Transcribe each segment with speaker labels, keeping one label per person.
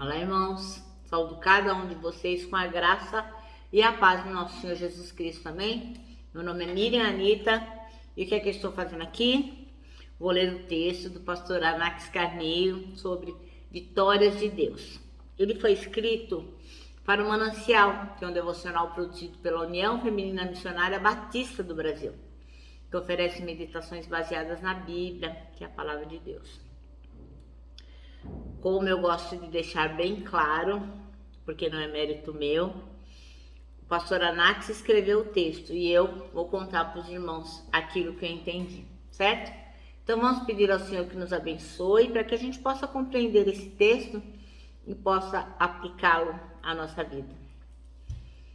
Speaker 1: Olá, irmãos. Saúdo cada um de vocês com a graça e a paz do nosso Senhor Jesus Cristo, amém? Meu nome é Miriam Anita e o que é que eu estou fazendo aqui? Vou ler o texto do pastor Anax Carneiro sobre vitórias de Deus. Ele foi escrito para o Manancial, que é um devocional produzido pela União Feminina Missionária Batista do Brasil, que oferece meditações baseadas na Bíblia, que é a palavra de Deus. Como eu gosto de deixar bem claro, porque não é mérito meu, o pastor Anax escreveu o texto e eu vou contar para os irmãos aquilo que eu entendi, certo? Então vamos pedir ao Senhor que nos abençoe para que a gente possa compreender esse texto e possa aplicá-lo à nossa vida.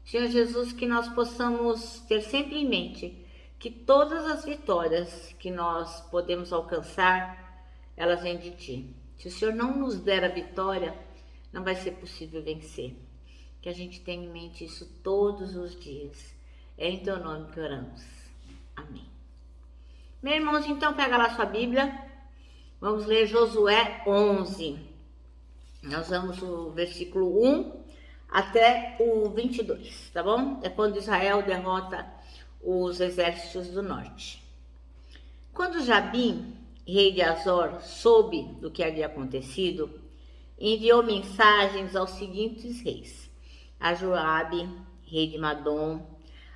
Speaker 1: Senhor Jesus, que nós possamos ter sempre em mente que todas as vitórias que nós podemos alcançar, elas vêm de Ti. Se o Senhor não nos der a vitória, não vai ser possível vencer. Que a gente tenha em mente isso todos os dias. É em Teu nome que oramos. Amém. Meus irmãos, então pega lá sua Bíblia. Vamos ler Josué 11. Nós vamos do versículo 1 até o 22, tá bom? É quando Israel derrota os exércitos do norte. Quando Jabim, rei de Azor, soube do que havia acontecido, enviou mensagens aos seguintes reis: a Joabe, rei de Madom,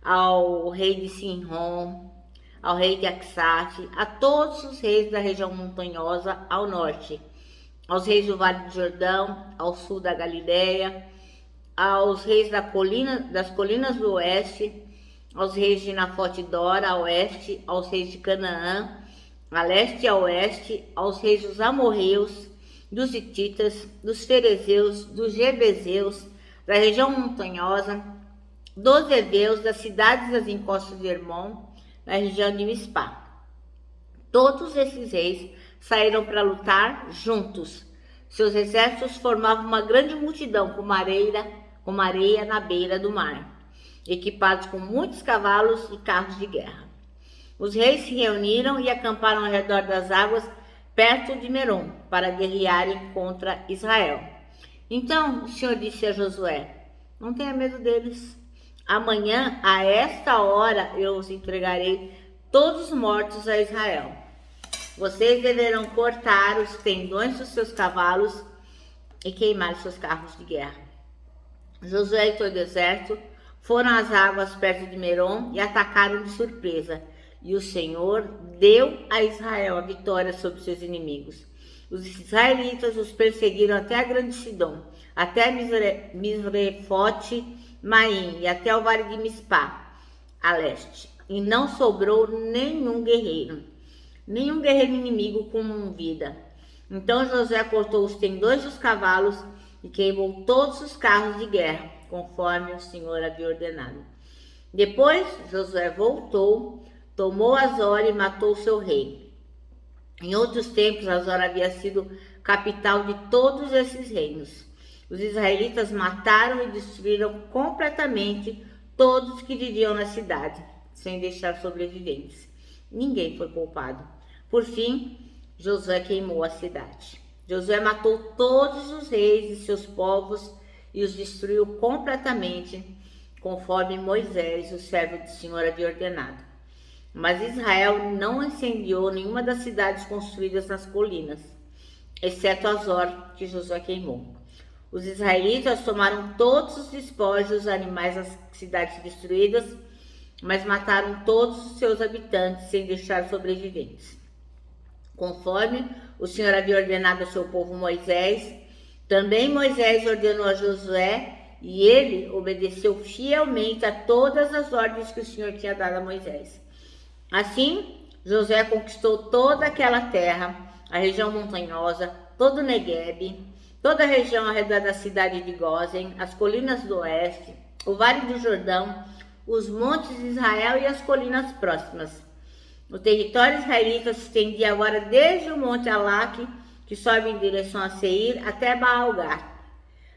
Speaker 1: ao rei de Sinrom, ao rei de Aksaf, a todos os reis da região montanhosa ao norte, aos reis do Vale do Jordão, ao sul da Galileia, aos reis das colinas do oeste, aos reis de Nafote Dora, a oeste, aos reis de Canaã, a leste e a oeste, aos reis dos amorreus, dos hititas, dos ferezeus, dos jebezeus, da região montanhosa, dos heveus, das cidades das encostas de Hermon, na região de Mispá. Todos esses reis saíram para lutar juntos. Seus exércitos formavam uma grande multidão como areia na beira do mar, equipados com muitos cavalos e carros de guerra. Os reis se reuniram e acamparam ao redor das águas, perto de Merom, para guerrearem contra Israel. Então o Senhor disse a Josué: não tenha medo deles. Amanhã, a esta hora, eu os entregarei todos mortos a Israel. Vocês deverão cortar os tendões dos seus cavalos e queimar seus carros de guerra. Josué e todo o exército foram às águas perto de Merom e atacaram de surpresa. E o Senhor deu a Israel a vitória sobre seus inimigos. Os israelitas os perseguiram até a grande Sidom, até Misrefote Maim e até o vale de Mispá, a leste. E não sobrou nenhum guerreiro inimigo com vida. Então Josué cortou os tendões dos cavalos e queimou todos os carros de guerra, conforme o Senhor havia ordenado. Depois Josué voltou, tomou Azor e matou seu rei. Em outros tempos, Azor havia sido capital de todos esses reinos. Os israelitas mataram e destruíram completamente todos que viviam na cidade, sem deixar sobreviventes. Ninguém foi poupado. Por fim, Josué queimou a cidade. Josué matou todos os reis e seus povos e os destruiu completamente, conforme Moisés, o servo do Senhor, havia ordenado. Mas Israel não incendiou nenhuma das cidades construídas nas colinas, exceto Azor, que Josué queimou. Os israelitas tomaram todos os despojos dos animais das cidades destruídas, mas mataram todos os seus habitantes sem deixar sobreviventes. Conforme o Senhor havia ordenado ao seu povo Moisés, também Moisés ordenou a Josué e ele obedeceu fielmente a todas as ordens que o Senhor tinha dado a Moisés. Assim, Josué conquistou toda aquela terra, a região montanhosa, todo o Neguebe, toda a região ao redor da cidade de Gósen, as colinas do oeste, o Vale do Jordão, os montes de Israel e as colinas próximas. O território israelita se estendia agora desde o monte Alaque, que sobe em direção a Seir, até Baal-Gad,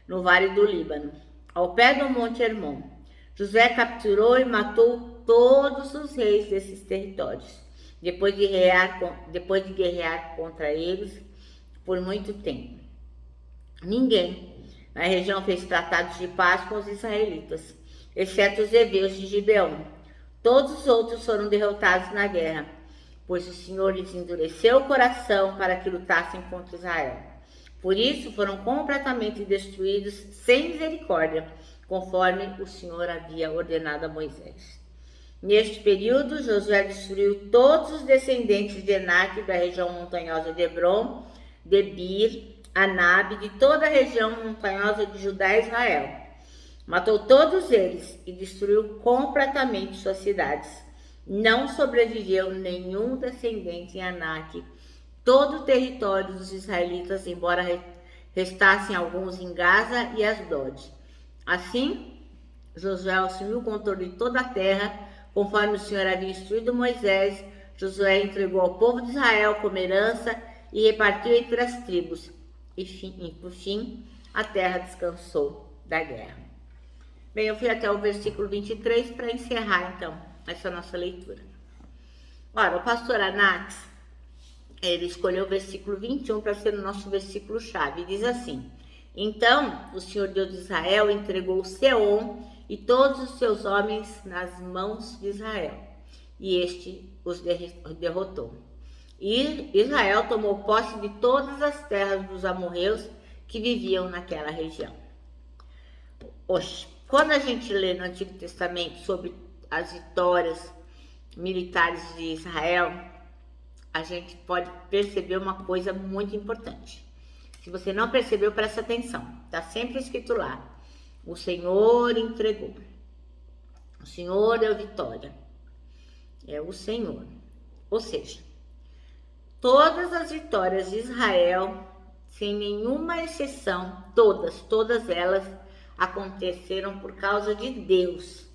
Speaker 1: no Vale do Líbano, ao pé do monte Hermon. Josué capturou e matou todos os reis desses territórios, depois de guerrear contra eles por muito tempo. Ninguém Na região fez tratados de paz com os israelitas, exceto os heveus de Gibeão. Todos os outros foram derrotados na guerra, pois o Senhor lhes endureceu o coração para que lutassem contra Israel. Por isso foram completamente destruídos sem misericórdia, conforme o Senhor havia ordenado a Moisés. Neste período, Josué destruiu todos os descendentes de Enaque da região montanhosa de Hebron, Debir, Anabe, de toda a região montanhosa de Judá e Israel. Matou todos eles e destruiu completamente suas cidades. Não sobreviveu nenhum descendente em Anak. Todo o território dos israelitas, embora restassem alguns em Gaza e Asdod. Assim, Josué assumiu o controle de toda a terra, conforme o Senhor havia instruído Moisés. Josué entregou ao povo de Israel como herança e repartiu entre as tribos. E por fim, a terra descansou da guerra. Bem, eu fui até o versículo 23 para encerrar, então, essa nossa leitura. Ora, o pastor Anax, ele escolheu o versículo 21 para ser o nosso versículo-chave. Diz assim: Então, o Senhor Deus de Israel entregou Seom e todos os seus homens nas mãos de Israel, e este os derrotou. E Israel tomou posse de todas as terras dos amorreus que viviam naquela região. Quando a gente lê no Antigo Testamento sobre as vitórias militares de Israel, a gente pode perceber uma coisa muito importante. Se você não percebeu, presta atenção. Está sempre escrito lá: o Senhor entregou. O Senhor deu vitória. É o Senhor. Ou seja, todas as vitórias de Israel, sem nenhuma exceção, todas elas aconteceram por causa de Deus.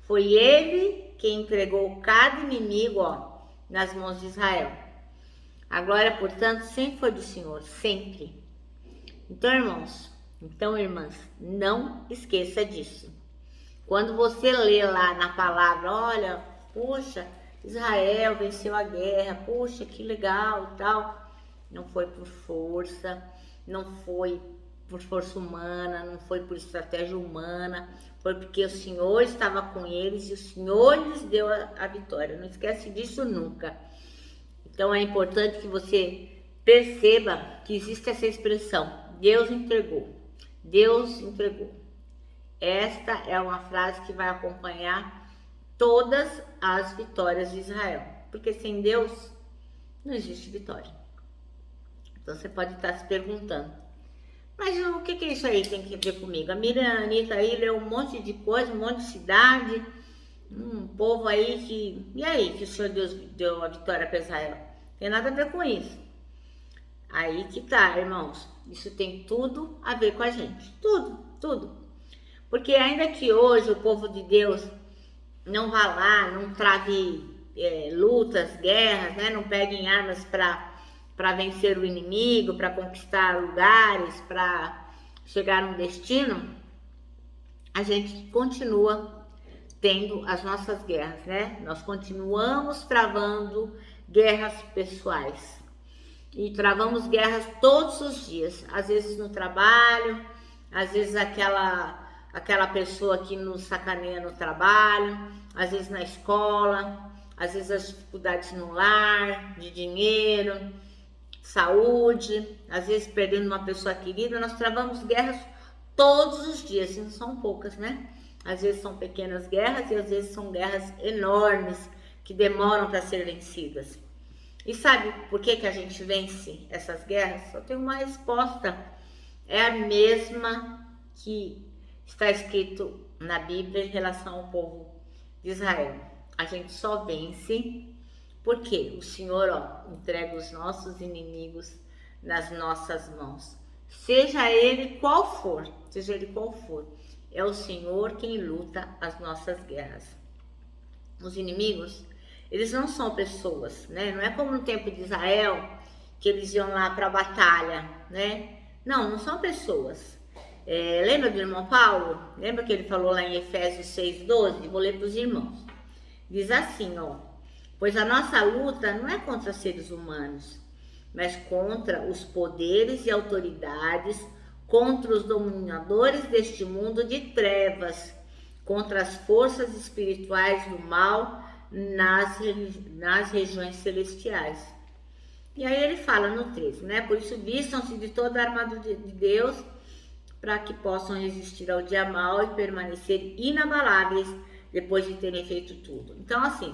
Speaker 1: Foi Ele que entregou cada inimigo, nas mãos de Israel. A glória, portanto, sempre foi do Senhor, sempre. Então, irmãs, não esqueça disso. Quando você lê lá na palavra, olha, puxa, Israel venceu a guerra, puxa, que legal e tal. Não foi por força, não foi por força humana, não foi por estratégia humana, foi porque o Senhor estava com eles e o Senhor lhes deu a vitória. Não esquece disso nunca. Então é importante que você perceba que existe essa expressão: Deus entregou. Deus entregou. Esta é uma frase que vai acompanhar todas as vitórias de Israel, porque sem Deus não existe vitória. Então você pode estar se perguntando: mas o que isso aí tem que ver comigo? A Miriam, a Anitta aí leu um monte de coisa, um monte de cidade, um povo aí que... E aí que o Senhor Deus deu a vitória para Israel? Tem nada a ver com isso. Aí que tá, irmãos. Isso tem tudo a ver com a gente. Tudo. Porque ainda que hoje o povo de Deus não vá lá, não trave lutas, guerras, né? Não peguem armas para vencer o inimigo, para conquistar lugares, para chegar a um destino, a gente continua tendo as nossas guerras, né? Nós continuamos travando guerras pessoais. E travamos guerras todos os dias. Às vezes no trabalho, às vezes aquela pessoa que nos sacaneia no trabalho, às vezes na escola, às vezes as dificuldades no lar, de dinheiro, saúde, às vezes perdendo uma pessoa querida. Nós travamos guerras todos os dias, e não são poucas, né? Às vezes são pequenas guerras e às vezes são guerras enormes que demoram para ser vencidas. E sabe por que a gente vence essas guerras? Só tem uma resposta. É a mesma que está escrito na Bíblia em relação ao povo de Israel. A gente só vence porque o Senhor entrega os nossos inimigos nas nossas mãos. Seja ele qual for, é o Senhor quem luta as nossas guerras. Os inimigos, eles não são pessoas, né? Não é como no tempo de Israel, que eles iam lá para a batalha, né? Não são pessoas. Lembra do irmão Paulo? Lembra que ele falou lá em Efésios 6:12? Vou ler para os irmãos. Diz assim, pois a nossa luta não é contra seres humanos, mas contra os poderes e autoridades, contra os dominadores deste mundo de trevas, contra as forças espirituais do mal nas regiões celestiais. E aí ele fala no 13, né? Por isso vistam-se de toda a armadura de Deus, para que possam resistir ao dia mau e permanecer inabaláveis depois de terem feito tudo. Então, assim,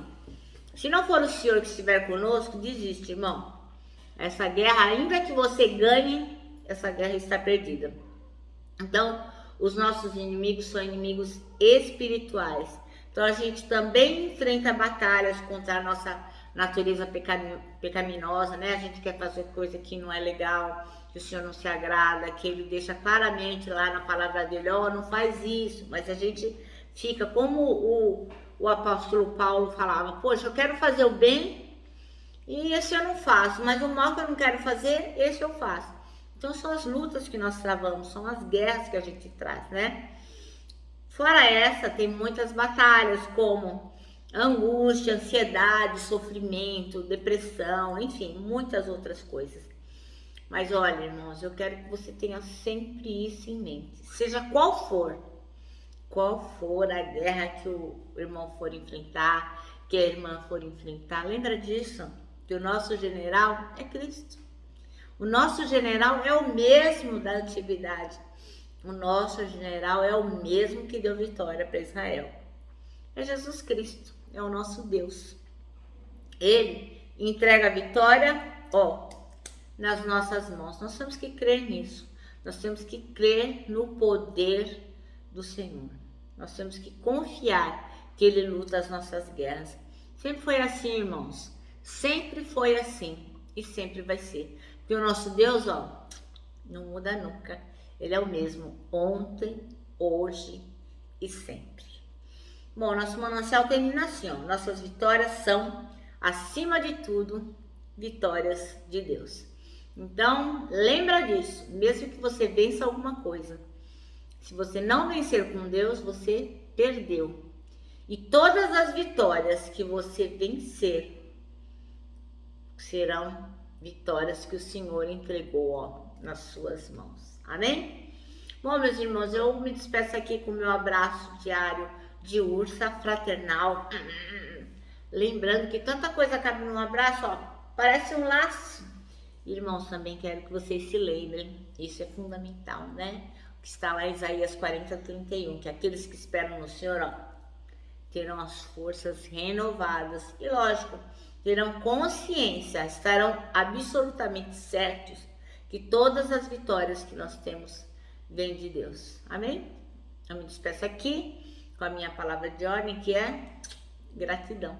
Speaker 1: se não for o Senhor que estiver conosco, desiste, irmão. Essa guerra, ainda que você ganhe, essa guerra está perdida. Então, os nossos inimigos são inimigos espirituais. Então, a gente também enfrenta batalhas contra a nossa natureza pecaminosa, né? A gente quer fazer coisa que não é legal, que o Senhor não se agrada, que Ele deixa claramente lá na palavra dele, ó, não faz isso. Mas a gente fica como o apóstolo Paulo falava, poxa, eu quero fazer o bem e esse eu não faço, mas o mal que eu não quero fazer, esse eu faço. Então são as lutas que nós travamos, são as guerras que a gente traz, né? Fora essa, tem muitas batalhas como angústia, ansiedade, sofrimento, depressão, enfim, muitas outras coisas. Mas olha, irmãos, eu quero que você tenha sempre isso em mente. Seja qual for a guerra que o irmão for enfrentar, que a irmã for enfrentar, lembra disso, que o nosso general é Cristo. O nosso general é o mesmo da antiguidade. O nosso general é o mesmo que deu vitória para Israel. É Jesus Cristo, é o nosso Deus. Ele entrega a vitória, nas nossas mãos. Nós temos que crer nisso. Nós temos que crer no poder do Senhor. Nós temos que confiar que Ele luta as nossas guerras. Sempre foi assim, irmãos. Sempre foi assim e sempre vai ser. Porque o nosso Deus, não muda nunca. Ele é o mesmo ontem, hoje e sempre. Bom, nosso manancial termina assim, nossas vitórias são, acima de tudo, vitórias de Deus. Então, lembra disso, mesmo que você vença alguma coisa. Se você não vencer com Deus, você perdeu. E todas as vitórias que você vencer serão vitórias que o Senhor entregou, nas suas mãos. Amém? Bom, meus irmãos, eu me despeço aqui com o meu abraço diário de ursa fraternal. Lembrando que tanta coisa cabe num abraço, parece um laço. Irmãos, também quero que vocês se lembrem, isso é fundamental, né? O que está lá em Isaías 40:31, que aqueles que esperam no Senhor, terão as forças renovadas e, lógico, terão consciência, estarão absolutamente certos que todas as vitórias que nós temos vêm de Deus. Amém? Eu me despeço aqui com a minha palavra de ordem, que é gratidão.